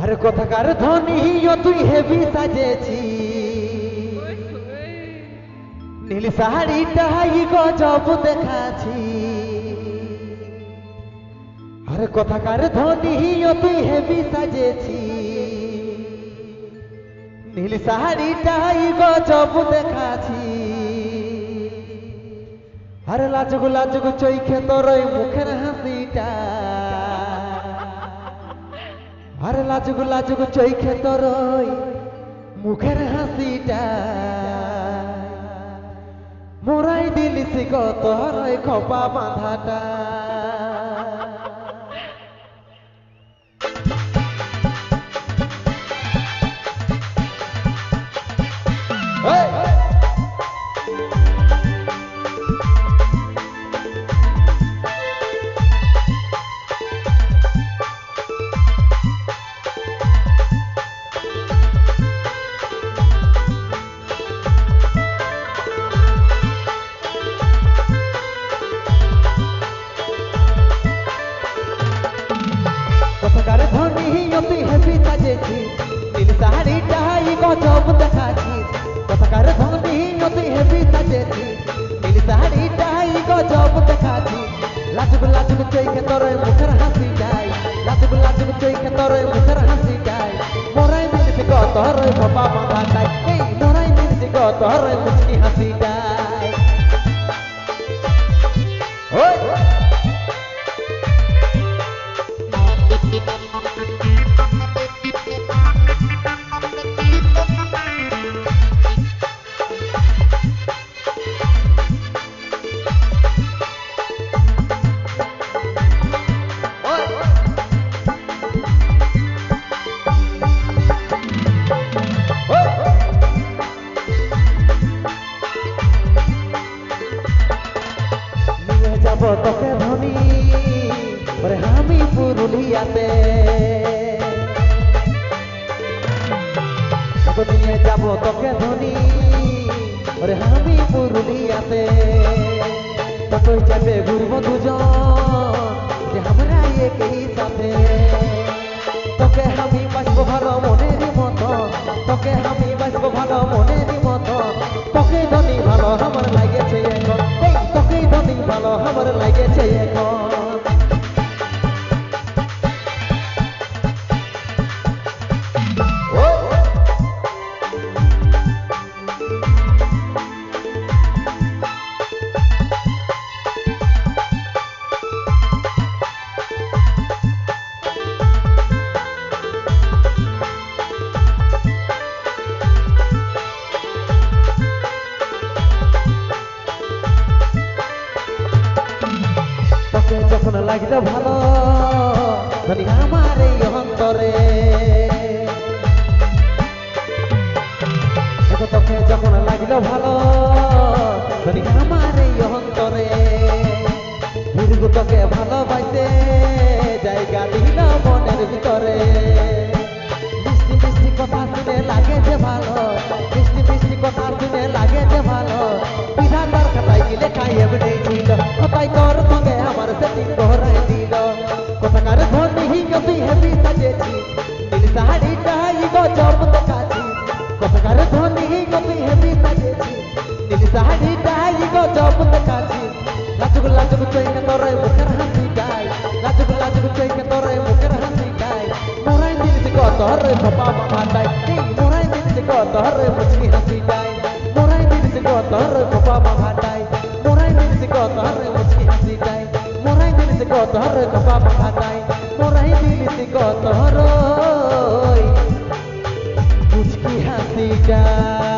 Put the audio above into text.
আরে কথাকার ধনী তুই হেবি সাজেছি নীল শাড়িটাই গজব দেখাছি আরে কথাকার ধনী তুই হেবি সাজেছি নীল শাড়িটাই গজব দেখাছি আরে লাজুক লাজুক চৈখে তোর ওই মুখের হাসিটা আরে লাজুক লাজুক চৈখে তোর ওই মুখের হাসিটা মোরাই দিলিস গো তোর ওই খোপা বাঁধাটা কথাকার ধনী তুই হেবি সাজেছি নীল শাড়িটাই গজব দেখাছি কথাকার ধনী তুই হেবি সাজেছি নীল শাড়িটাই গজব দেখাছি লাজুক লাজুক চৈখে তোর মুখের হাসিটাই লাজুক লাজুক চৈখে তোর মুখের হাসিটাই মোরাই দিলিস গো তোর খোপা বাঁধাটাই এই মোরাই দিলিস গো তোর মুচকি হাসিটাই ওই যাব তোকে ধনী ওরে আমি পুরুলিয়াতে নিয়ে যাব তোকে ধনী ওরে আমি পুরুলিয়াতে তোকে চাপে ঘুরবো দুজন যে আমরা একই সাথে তোকে আমি বাঁচবো ভালো মনের মতো তোকে আমি বাঁচবো ভালো মনের মতো তোকে ধনী ভালো আমার লাগেছে এখন তোকে ধনী ভালো আমার লাগেছে এখন যখন লাগলো ভালো ধনী আমার এই অন্তরে তোকে যখন লাগলো ভালো ধনী আমার এই অন্তরে ভিড়গু তোকে ভালোবাসে জায়গা দিল মনের ভিতরে মিষ্টি মিষ্টি কথা শুনে লাগে যে ভালো মিষ্টি মিষ্টি কথা শুনে লাগে যে ভালো বিধাতার খাতায় কি লেখাই এমনি ছিল কোথায় তোর সঙ্গে আমার সেটিং করাই দিল কথাকার ধনী তুই হেবি সাজেছি নীল শাড়িটাই গজব দেখাছি কথাকার ধনী তুই হেবি সাজেছি নীল শাড়িটাই গজব দেখাছি লাজুক লাজুক চৈখে তোর মুখের হাসিটাই লাজুক লাজুক চৈখে তোর মুখের হাসিটাই মোরাই দিলিস গো তোর খোপা বাঁধাটাই মোরাই দিলিস গো তোর মুচকি হাসিটাই মোরাই দিলিস গো তোর খোপা বাঁধাটাই মোরাই দিলিস গো তোর মুচকি হাসিটাই মোরাই দিলিস গো তোর খোপা বাঁধাটাই মোরাই দিলিস গো তোর মুচকি হাসিটাই